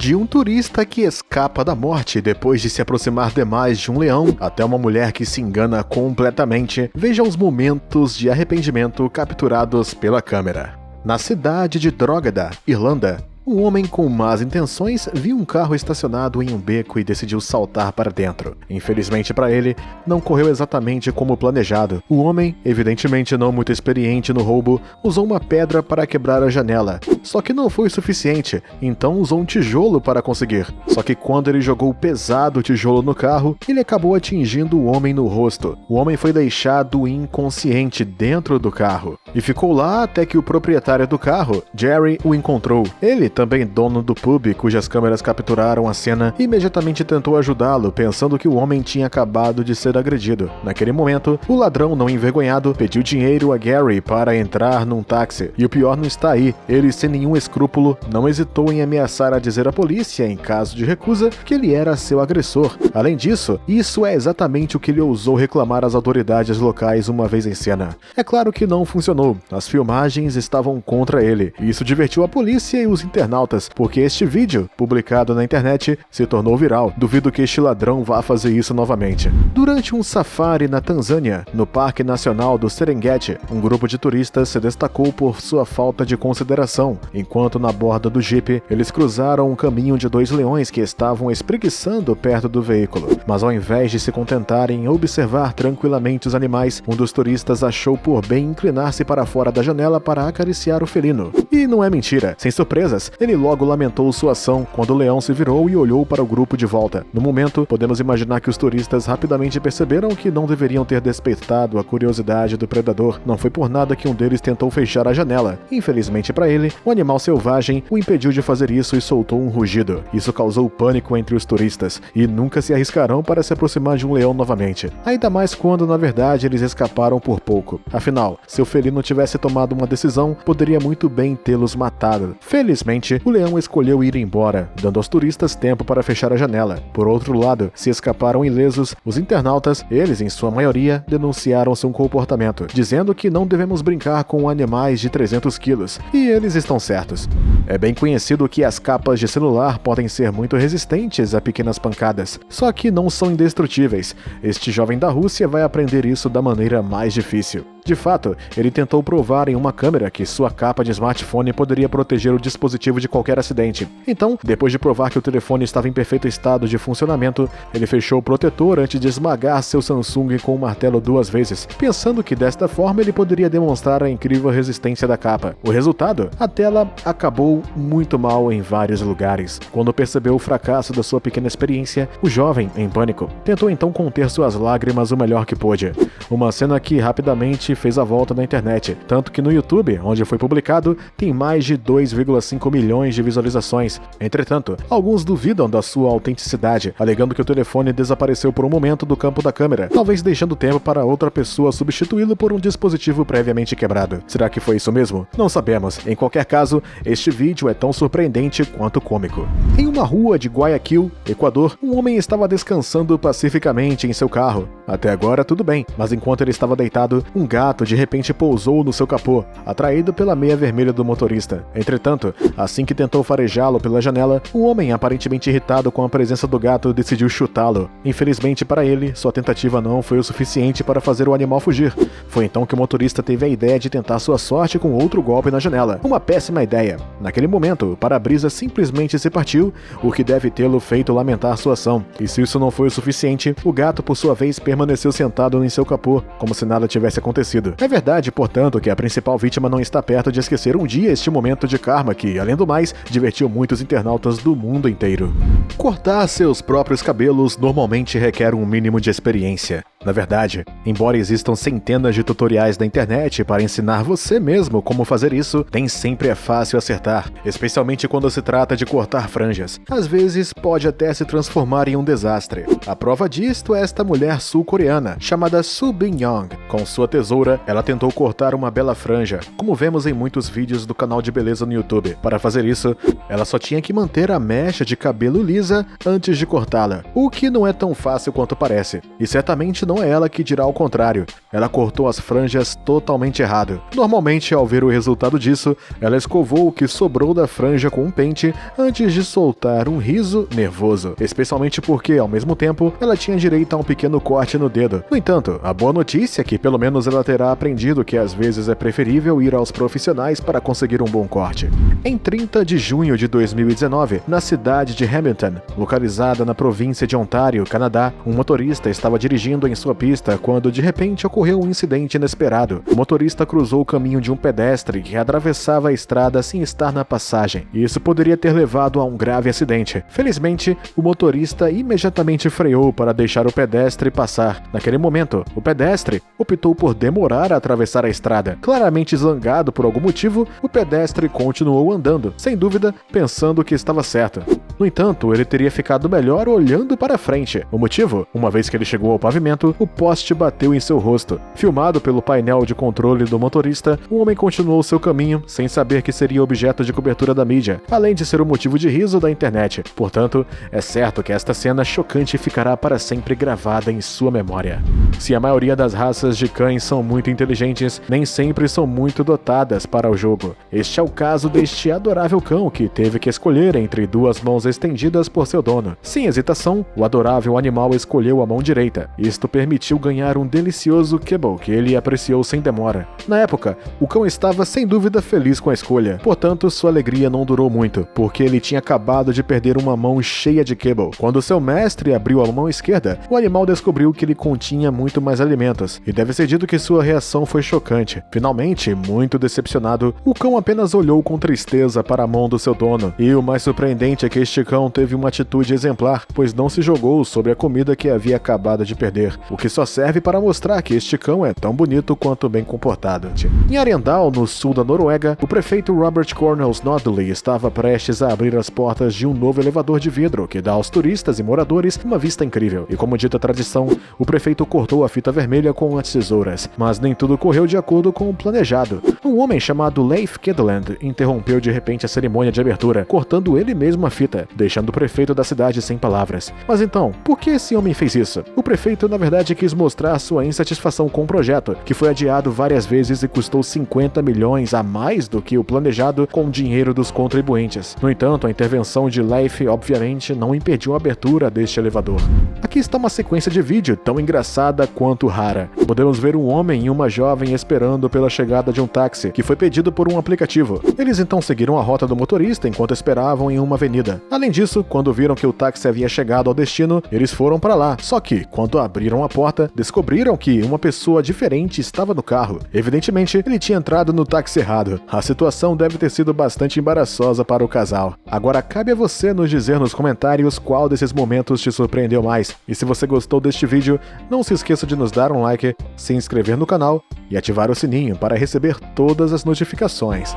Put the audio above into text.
De um turista que escapa da morte depois de se aproximar demais de um leão, até uma mulher que se engana completamente, veja os momentos de arrependimento capturados pela câmera. Na cidade de Drogheda, Irlanda, um homem com más intenções viu um carro estacionado em um beco e decidiu saltar para dentro. Infelizmente para ele, não correu exatamente como planejado. O homem, evidentemente não muito experiente no roubo, usou uma pedra para quebrar a janela. Só que não foi suficiente, então usou um tijolo para conseguir. Só que quando ele jogou pesado o tijolo no carro, ele acabou atingindo o homem no rosto. O homem foi deixado inconsciente dentro do carro. E ficou lá até que o proprietário do carro, Jerry, o encontrou. Ele, também dono do pub, cujas câmeras capturaram a cena, imediatamente tentou ajudá-lo, pensando que o homem tinha acabado de ser agredido. Naquele momento, o ladrão, não envergonhado, pediu dinheiro a Gary para entrar num táxi. E o pior não está aí, ele, sem nenhum escrúpulo, não hesitou em ameaçar a dizer à polícia, em caso de recusa, que ele era seu agressor. Além disso, isso é exatamente o que ele ousou reclamar às autoridades locais uma vez em cena. É claro que não funcionou, as filmagens estavam contra ele, e isso divertiu a polícia e os internautas, porque este vídeo, publicado na internet, se tornou viral. Duvido que este ladrão vá fazer isso novamente. Durante um safari na Tanzânia, no Parque Nacional do Serengeti, um grupo de turistas se destacou por sua falta de consideração. Enquanto na borda do Jeep, eles cruzaram um caminho de dois leões que estavam espreguiçando perto do veículo. Mas ao invés de se contentarem em observar tranquilamente os animais, um dos turistas achou por bem inclinar-se para fora da janela para acariciar o felino. E não é mentira, sem surpresas, ele logo lamentou sua ação quando o leão se virou e olhou para o grupo de volta. No momento, podemos imaginar que os turistas rapidamente perceberam que não deveriam ter despertado a curiosidade do predador. Não foi por nada que um deles tentou fechar a janela. Infelizmente para ele, o animal selvagem o impediu de fazer isso e soltou um rugido. Isso causou pânico entre os turistas e nunca se arriscarão para se aproximar de um leão novamente. Ainda mais quando, na verdade, eles escaparam por pouco. Afinal, se o felino tivesse tomado uma decisão, poderia muito bem tê-los matado. Felizmente, o leão escolheu ir embora, dando aos turistas tempo para fechar a janela. Por outro lado, se escaparam ilesos, os internautas, eles em sua maioria, denunciaram seu comportamento, dizendo que não devemos brincar com animais de 300 quilos, e eles estão certos. É bem conhecido que as capas de celular podem ser muito resistentes a pequenas pancadas, só que não são indestrutíveis. Este jovem da Rússia vai aprender isso da maneira mais difícil. De fato, ele tentou provar em uma câmera que sua capa de smartphone poderia proteger o dispositivo de qualquer acidente. Então, depois de provar que o telefone estava em perfeito estado de funcionamento, ele fechou o protetor antes de esmagar seu Samsung com um martelo 2 vezes, pensando que desta forma ele poderia demonstrar a incrível resistência da capa. O resultado? A tela acabou muito mal em vários lugares. Quando percebeu o fracasso da sua pequena experiência, o jovem, em pânico, tentou então conter suas lágrimas o melhor que pôde. Uma cena que rapidamente fez a volta na internet, tanto que no YouTube, onde foi publicado, tem mais de 2,5 milhões de visualizações. Entretanto, alguns duvidam da sua autenticidade, alegando que o telefone desapareceu por um momento do campo da câmera, talvez deixando tempo para outra pessoa substituí-lo por um dispositivo previamente quebrado. Será que foi isso mesmo? Não sabemos. Em qualquer caso, este vídeo é tão surpreendente quanto cômico. Em uma rua de Guayaquil, Equador, um homem estava descansando pacificamente em seu carro. Até agora tudo bem, mas enquanto ele estava deitado, um gato de repente pousou no seu capô, atraído pela meia vermelha do motorista. Entretanto, assim que tentou farejá-lo pela janela, um homem aparentemente irritado com a presença do gato decidiu chutá-lo. Infelizmente para ele, sua tentativa não foi o suficiente para fazer o animal fugir. Foi então que o motorista teve a ideia de tentar sua sorte com outro golpe na janela. Uma péssima ideia. Naquele momento, o para-brisa simplesmente se partiu, o que deve tê-lo feito lamentar sua ação. E se isso não foi o suficiente, o gato, por sua vez, permaneceu sentado em seu capô, como se nada tivesse acontecido. É verdade, portanto, que a principal vítima não está perto de esquecer um dia este momento de karma que, além do mais, divertiu muitos internautas do mundo inteiro. Cortar seus próprios cabelos normalmente requer um mínimo de experiência. Na verdade, embora existam centenas de tutoriais na internet para ensinar você mesmo como fazer isso, nem sempre é fácil acertar, especialmente quando se trata de cortar franjas. Às vezes, pode até se transformar em um desastre. A prova disto é esta mulher sul-coreana, chamada Soo Bin-young. Com sua tesoura, ela tentou cortar uma bela franja, como vemos em muitos vídeos do canal de beleza no YouTube. Para fazer isso, ela só tinha que manter a mecha de cabelo lisa antes de cortá-la, o que não é tão fácil quanto parece. E certamente não é ela que dirá o contrário. Ela cortou as franjas totalmente errado. Normalmente, ao ver o resultado disso, ela escovou o que sobrou da franja com um pente antes de soltar um riso nervoso, especialmente porque, ao mesmo tempo, ela tinha direito a um pequeno corte no dedo. No entanto, a boa notícia é que pelo menos ela terá aprendido que às vezes é preferível ir aos profissionais para conseguir um bom corte. Em 30 de junho de 2019, na cidade de Hamilton, localizada na província de Ontário, Canadá, um motorista estava dirigindo em sua pista quando de repente ocorreu um incidente inesperado. O motorista cruzou o caminho de um pedestre que atravessava a estrada sem estar na passagem. Isso poderia ter levado a um grave acidente. Felizmente, o motorista imediatamente freou para deixar o pedestre passar. Naquele momento, o pedestre optou por demorar a atravessar a estrada. Claramente zangado por algum motivo, o pedestre continuou andando, sem dúvida, pensando que estava certo. No entanto, ele teria ficado melhor olhando para frente. O motivo? Uma vez que ele chegou ao pavimento, o poste bateu em seu rosto. Filmado pelo painel de controle do motorista, o homem continuou seu caminho, sem saber que seria objeto de cobertura da mídia, além de ser o motivo de riso da internet. Portanto, é certo que esta cena chocante ficará para sempre gravada em sua memória. Se a maioria das raças de cães são muito inteligentes, nem sempre são muito dotadas para o jogo. Este é o caso deste adorável cão que teve que escolher entre duas mãos estendidas por seu dono. Sem hesitação, o adorável animal escolheu a mão direita. Isto permitiu ganhar um delicioso kibble que ele apreciou sem demora. Na época, o cão estava sem dúvida feliz com a escolha. Portanto, sua alegria não durou muito, porque ele tinha acabado de perder uma mão cheia de kibble. Quando seu mestre abriu a mão esquerda, o animal descobriu que ele continha muito mais alimentos, e deve ser dito que sua reação foi chocante. Finalmente, muito decepcionado, o cão apenas olhou com tristeza para a mão do seu dono. E o mais surpreendente é que este cão teve uma atitude exemplar, pois não se jogou sobre a comida que havia acabado de perder, o que só serve para mostrar que este cão é tão bonito quanto bem comportado. Em Arendal, no sul da Noruega, o prefeito Robert Cornell Snodley estava prestes a abrir as portas de um novo elevador de vidro que dá aos turistas e moradores uma vista incrível. E como dita a tradição, o prefeito cortou a fita vermelha com as tesouras, mas nem tudo correu de acordo com o planejado. Um homem chamado Leif Kedland interrompeu de repente a cerimônia de abertura, cortando ele mesmo a fita, deixando o prefeito da cidade sem palavras. Mas então, por que esse homem fez isso? O prefeito, na verdade, quis mostrar sua insatisfação com o projeto, que foi adiado várias vezes e custou 50 milhões a mais do que o planejado com o dinheiro dos contribuintes. No entanto, a intervenção de Leif, obviamente, não impediu a abertura deste elevador. Aqui está uma sequência de vídeo tão engraçada quanto rara. Podemos ver um homem e uma jovem esperando pela chegada de um táxi, que foi pedido por um aplicativo. Eles então seguiram a rota do motorista enquanto esperavam em uma avenida. Além disso, quando viram que o táxi havia chegado ao destino, eles foram para lá. Só que, quando abriram a porta, descobriram que uma pessoa diferente estava no carro. Evidentemente, ele tinha entrado no táxi errado. A situação deve ter sido bastante embaraçosa para o casal. Agora, cabe a você nos dizer nos comentários qual desses momentos te surpreendeu mais. E se você gostou deste vídeo, não se esqueça de nos dar um like, se inscrever no canal e ativar o sininho para receber todas as notificações.